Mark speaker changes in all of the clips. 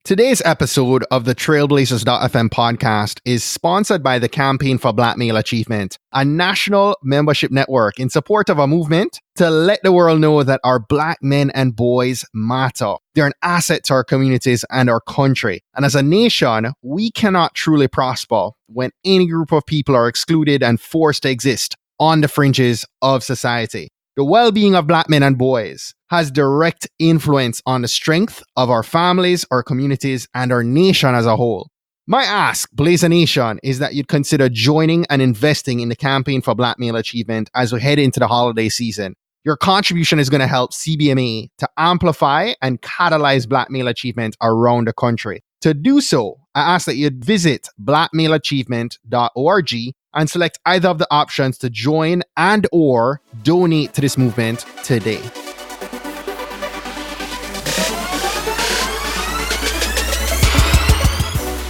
Speaker 1: Today's episode of the Trailblazers.fm podcast is sponsored by the Campaign for Black Male Achievement, a national membership network in support of a movement to let the world know that our Black men and boys matter. They're an asset to our communities and our country. And as a nation, we cannot truly prosper when any group of people are excluded and forced to exist on the fringes of society. The well-being of Black men and boys has direct influence on the strength of our families, our communities, and our nation as a whole. My ask, Blazer Nation, is that you'd consider joining and investing in the Campaign for Black Male Achievement as we head into the holiday season. Your contribution is going to help CBMA to amplify and catalyze Black male achievement around the country. To do so, I ask that you'd visit blackmaleachievement.org and select either of the options to join and or donate to this movement today.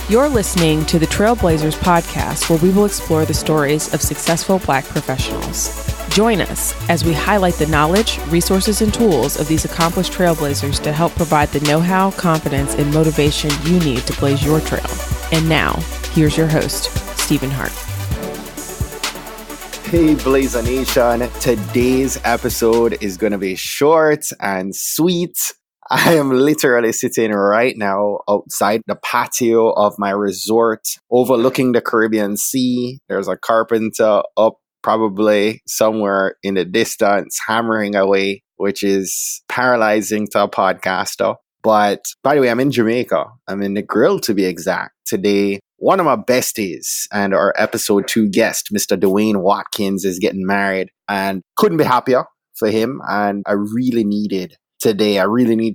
Speaker 2: You're listening to the Trailblazers podcast, where we will explore the stories of successful Black professionals. Join us as we highlight the knowledge, resources, and tools of these accomplished trailblazers to help provide the know-how, confidence, and motivation you need to blaze your trail. And now, here's your host, Stephen Hart.
Speaker 1: Hey Blazer Nation, today's episode is going to be short and sweet. I am literally sitting right now outside the patio of my resort overlooking the Caribbean Sea. There's a carpenter up probably somewhere in the distance hammering away, which is paralyzing to a podcaster. But by the way, I'm in Jamaica. I'm in the Grill to be exact. Today, one of my besties and our episode 2 guest, Mr. Dwayne Watkins, is getting married and couldn't be happier for him. And I really need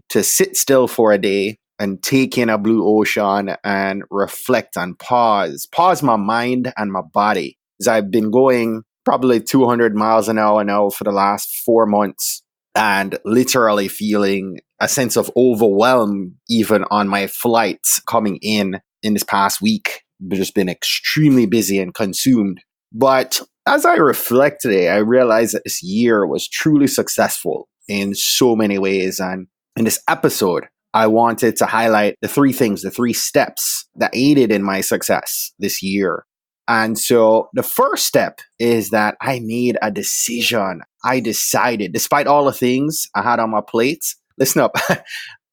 Speaker 1: to sit still for a day and take in a blue ocean and reflect and pause my mind and my body. As I've been going probably 200 miles an hour now for the last 4 months and literally feeling a sense of overwhelm even on my flights coming in this past week. I've just been extremely busy and consumed. But as I reflect today, I realized that this year was truly successful in so many ways. And in this episode, I wanted to highlight the 3 steps that aided in my success this year. And so the first step is that I made a decision. I decided, despite all the things I had on my plate, listen up,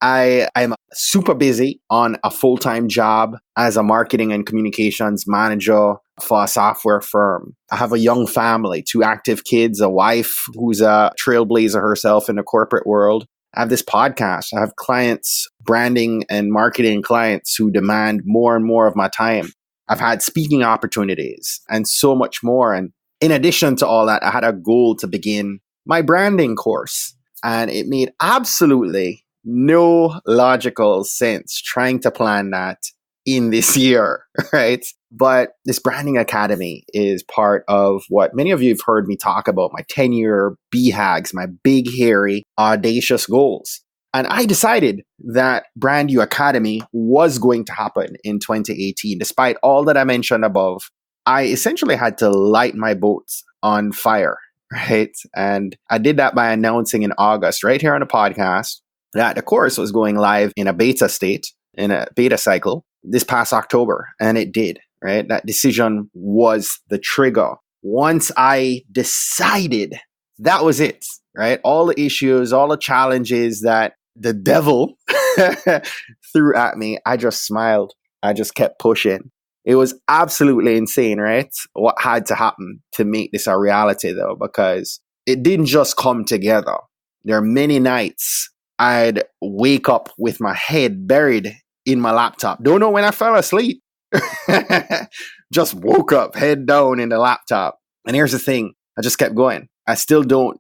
Speaker 1: I'm super busy on a full-time job as a marketing and communications manager for a software firm. I have a young family, 2 active kids, a wife who's a trailblazer herself in the corporate world. I have this podcast. I have clients, branding and marketing clients who demand more and more of my time. I've had speaking opportunities and so much more. And in addition to all that, I had a goal to begin my branding course. And it made absolutely no logical sense trying to plan that in this year, right? But this branding academy is part of what many of you have heard me talk about, my 10-year BHAGs, my big, hairy, audacious goals. And I decided that Brand You Academy was going to happen in 2018. Despite all that I mentioned above, I essentially had to light my boats on fire, right? And I did that by announcing in August, right here on the podcast, that the course was going live in a beta state, in a beta cycle, this past October. And it did, right? That decision was the trigger. Once I decided, that was it, right? All the issues, all the challenges that the devil threw at me, I just smiled. I just kept pushing. It was absolutely insane, right? What had to happen to make this a reality, though, because it didn't just come together. There are many nights I'd wake up with my head buried in my laptop. Don't know when I fell asleep. Just woke up, head down in the laptop. And here's the thing. I just kept going. I still don't,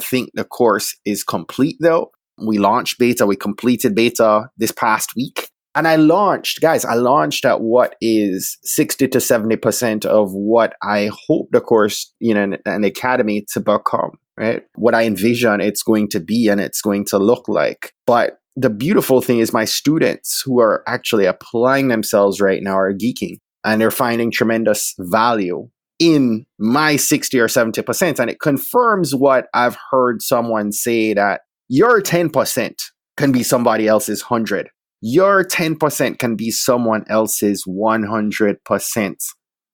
Speaker 1: think the course is complete, though. We launched beta. We completed beta this past week. And I launched at what is 60 to 70% of what I hope the course, an academy to become, right? What I envision it's going to be and it's going to look like. But the beautiful thing is my students who are actually applying themselves right now are geeking and they're finding tremendous value in my 60 or 70%. And it confirms what I've heard someone say, that your 10% can be somebody else's 100. your 10% can be someone else's 100%.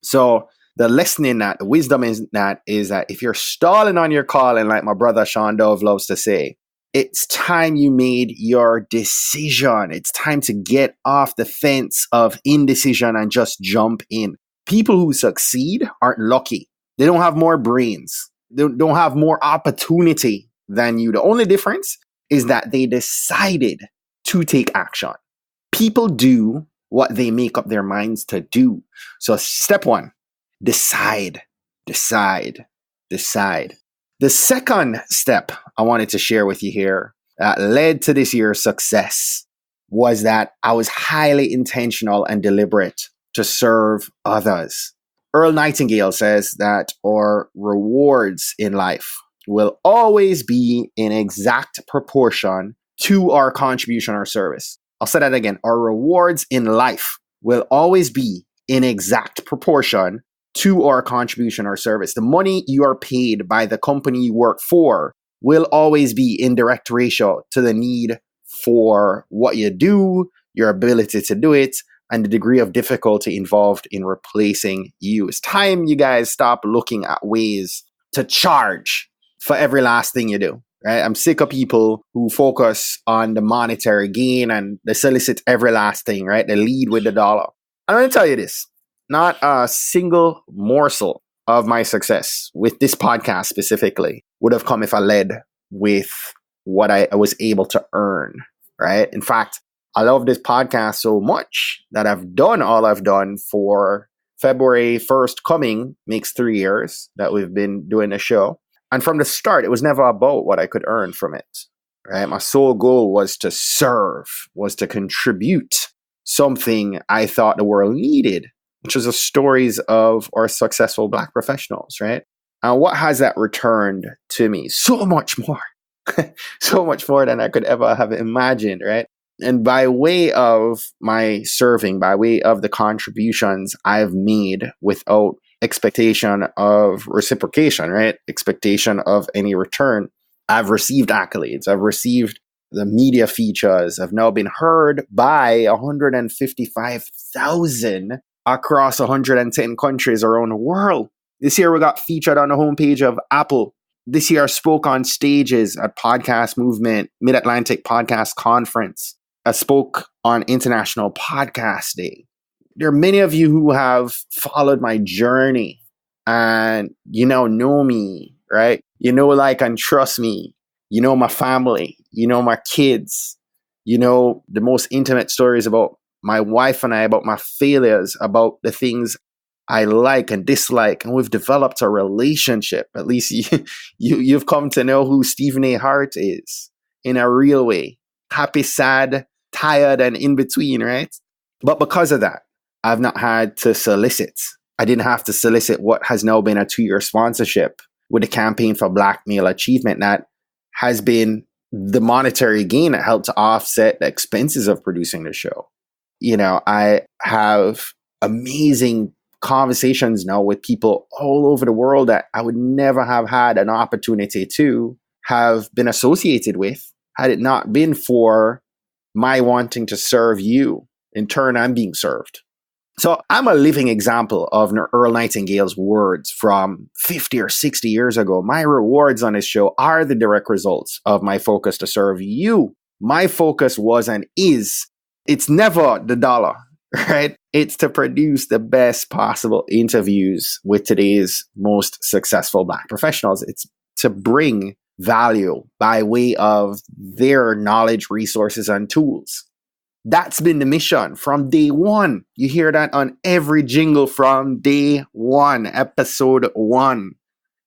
Speaker 1: So the lesson in that, the wisdom in that is that if you're stalling on your calling, like my brother Sean Dove loves to say, it's time you made your decision. It's time to get off the fence of indecision and just jump in. People who succeed aren't lucky. They don't have more brains. They don't have more opportunity than you. The only difference is that they decided to take action. People do what they make up their minds to do. So step one, decide. The second step I wanted to share with you here that led to this year's success was that I was highly intentional and deliberate to serve others. Earl Nightingale says that our rewards in life will always be in exact proportion to our contribution or service. I'll say that again. Our rewards in life will always be in exact proportion to our contribution or service. The money you are paid by the company you work for will always be in direct ratio to the need for what you do, your ability to do it, and the degree of difficulty involved in replacing you. It's time you guys stop looking at ways to charge for every last thing you do. Right? I'm sick of people who focus on the monetary gain and they solicit every last thing, right? They lead with the dollar. I'm going to tell you this. Not a single morsel of my success with this podcast specifically would have come if I led with what I was able to earn, right? In fact, I love this podcast so much that I've done all I've done for February 1st coming, makes 3 years that we've been doing the show. And from the start, it was never about what I could earn from it, right? My sole goal was to serve, was to contribute something I thought the world needed, which was the stories of our successful Black professionals, right? And what has that returned to me? So much more. So much more than I could ever have imagined, right? And by way of my serving, by way of the contributions I've made without expectation of reciprocation, right? Expectation of any return, I've received accolades. I've received the media features. I've now been heard by 155,000 across 110 countries around the world. This year we got featured on the homepage of Apple. This year I spoke on stages at Podcast Movement, Mid-Atlantic Podcast Conference. I spoke on International Podcast Day. There are many of you who have followed my journey and you now know me, right? You know, like, and trust me. You know my family. You know my kids. You know the most intimate stories about my wife and I, about my failures, about the things I like and dislike. And we've developed a relationship. At least you've come to know who Stephen A. Hart is in a real way. Happy, sad, tired, and in between, right? But because of that, I've not had to solicit. I didn't have to solicit what has now been a 2-year sponsorship with the Campaign for Black Male Achievement that has been the monetary gain that helped to offset the expenses of producing the show. You know, I have amazing conversations now with people all over the world that I would never have had an opportunity to have been associated with had it not been for my wanting to serve you. In turn, I'm being served. So I'm a living example of Earl Nightingale's words from 50 or 60 years ago. My rewards on this show are the direct results of my focus to serve you. My focus was and is, it's never the dollar, right? It's to produce the best possible interviews with today's most successful Black professionals. It's to bring value by way of their knowledge, resources, and tools. That's been the mission from day one. You hear that on every jingle from day one, episode 1.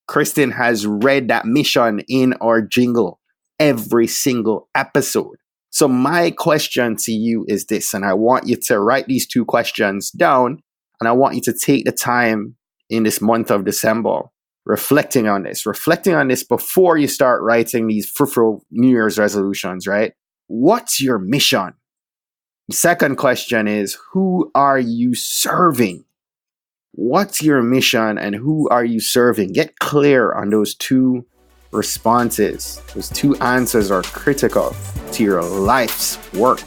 Speaker 1: Kristen has read that mission in our jingle every single episode. So my question to you is this, and I want you to write these 2 questions down, and I want you to take the time in this month of December reflecting on this before you start writing these fruitful New Year's resolutions, right? What's your mission? Second question is, who are you serving? What's your mission and who are you serving? Get clear on those 2 responses. Those 2 answers are critical to your life's work.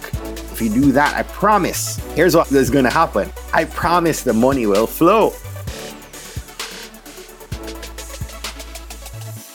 Speaker 1: If you do that, I promise, here's what is going to happen. I promise the money will flow.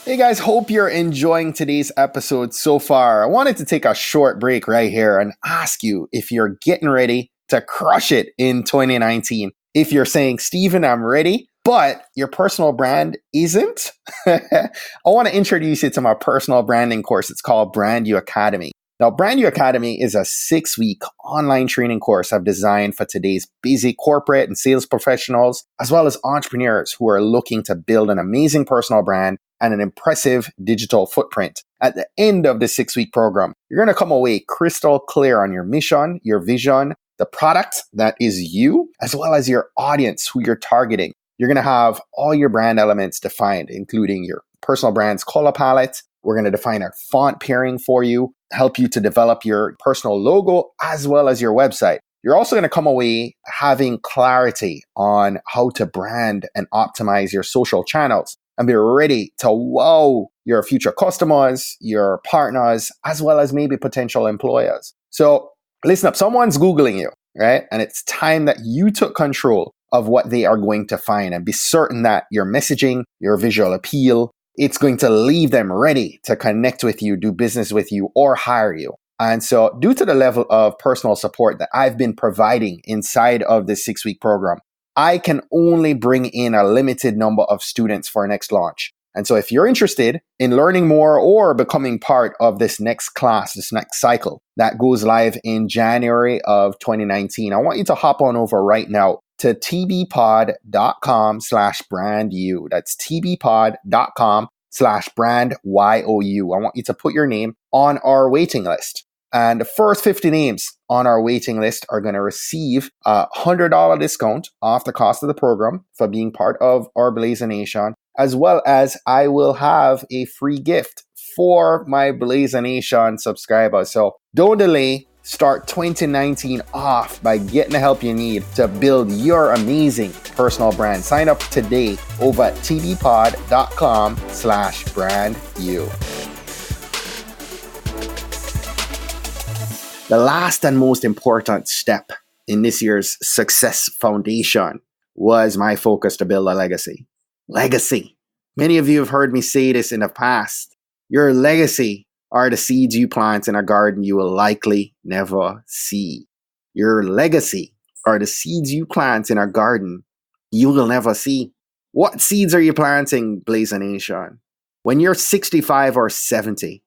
Speaker 1: Hey guys, hope you're enjoying today's episode so far. I wanted to take a short break right here and ask you if you're getting ready to crush it in 2019. If you're saying, Stephen, I'm ready, but your personal brand isn't, I want to introduce you to my personal branding course. It's called Brand You Academy. Now, Brand You Academy is a 6-week online training course I've designed for today's busy corporate and sales professionals, as well as entrepreneurs who are looking to build an amazing personal brand and an impressive digital footprint. At the end of the 6-week program, you're going to come away crystal clear on your mission, your vision, the product that is you, as well as your audience, who you're targeting. You're going to have all your brand elements defined, including your personal brand's color palette. We're going to define our font pairing for you, help you to develop your personal logo, as well as your website. You're also going to come away having clarity on how to brand and optimize your social channels and be ready to wow your future customers, your partners, as well as maybe potential employers. So listen up, someone's Googling you, right? And it's time that you took control of what they are going to find and be certain that your messaging, your visual appeal, it's going to leave them ready to connect with you, do business with you, or hire you. And so due to the level of personal support that I've been providing inside of this 6-week program, I can only bring in a limited number of students for our next launch. And so if you're interested in learning more or becoming part of this next class, this next cycle that goes live in January of 2019, I want you to hop on over right now to tbpod.com/brandyou. That's tbpod.com/brandyou. I want you to put your name on our waiting list. And the first 50 names on our waiting list are going to receive a $100 discount off the cost of the program for being part of our Blazer Nation, as well as I will have a free gift for my Blazer Nation subscribers. So don't delay. Start 2019 off by getting the help you need to build your amazing personal brand. Sign up today over at tbpod.com/brandyou. The last and most important step in this year's Success Foundation was my focus to build a legacy. Legacy. Many of you have heard me say this in the past. Your legacy are the seeds you plant in a garden you will likely never see. Your legacy are the seeds you plant in a garden you will never see. What seeds are you planting, Blazer Nation? When you're 65 or 70,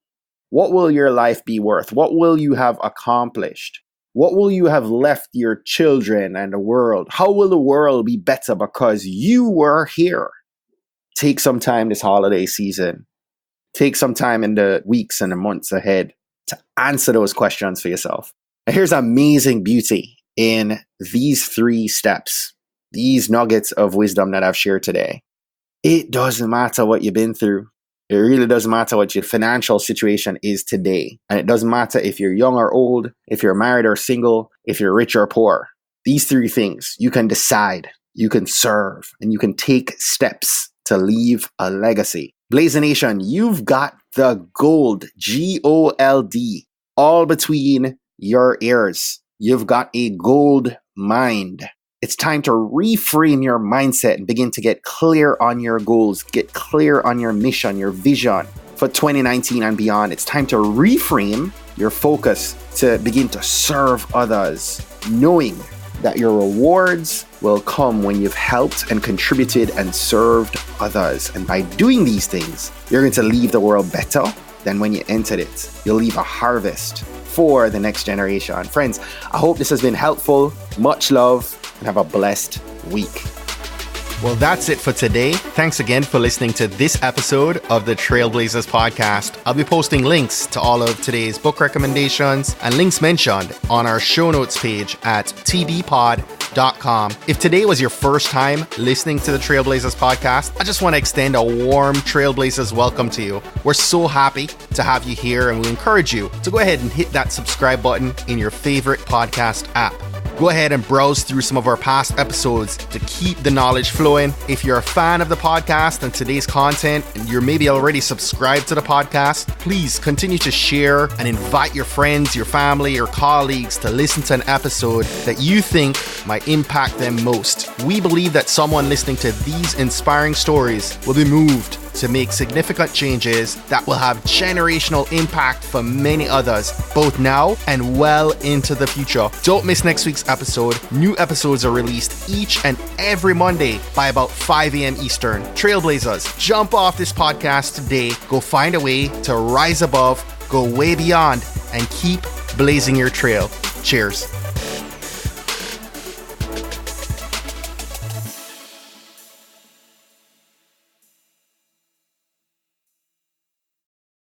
Speaker 1: what will your life be worth? What will you have accomplished? What will you have left your children and the world? How will the world be better because you were here? Take some time this holiday season. Take some time in the weeks and the months ahead to answer those questions for yourself. Now, here's amazing beauty in these 3 steps, these nuggets of wisdom that I've shared today. It doesn't matter what you've been through. It really doesn't matter what your financial situation is today. And it doesn't matter if you're young or old, if you're married or single, if you're rich or poor. These 3 things, you can decide, you can serve, and you can take steps to leave a legacy. Blazer Nation, you've got the gold, G-O-L-D, all between your ears. You've got a gold mind. It's time to reframe your mindset and begin to get clear on your goals, get clear on your mission, your vision for 2019 and beyond. It's time to reframe your focus to begin to serve others, knowing that your rewards will come when you've helped and contributed and served others. And by doing these things, you're going to leave the world better than when you entered it. You'll leave a harvest for the next generation. Friends, I hope this has been helpful. Much love and have a blessed week. Well, that's it for today. Thanks again for listening to this episode of the Trailblazers podcast. I'll be posting links to all of today's book recommendations and links mentioned on our show notes page at tbpod.com. If today was your first time listening to the Trailblazers podcast, I just want to extend a warm Trailblazers welcome to you. We're so happy to have you here, and we encourage you to go ahead and hit that subscribe button in your favorite podcast app. Go ahead and browse through some of our past episodes to keep the knowledge flowing. If you're a fan of the podcast and today's content, and you're maybe already subscribed to the podcast, please continue to share and invite your friends, your family, your colleagues to listen to an episode that you think might impact them most. We believe that someone listening to these inspiring stories will be moved to make significant changes that will have generational impact for many others, both now and well into the future. Don't miss next week's episode. New episodes are released each and every Monday by about 5 a.m. Eastern. Trailblazers, jump off this podcast today. Go find a way to rise above, go way beyond, and keep blazing your trail. Cheers.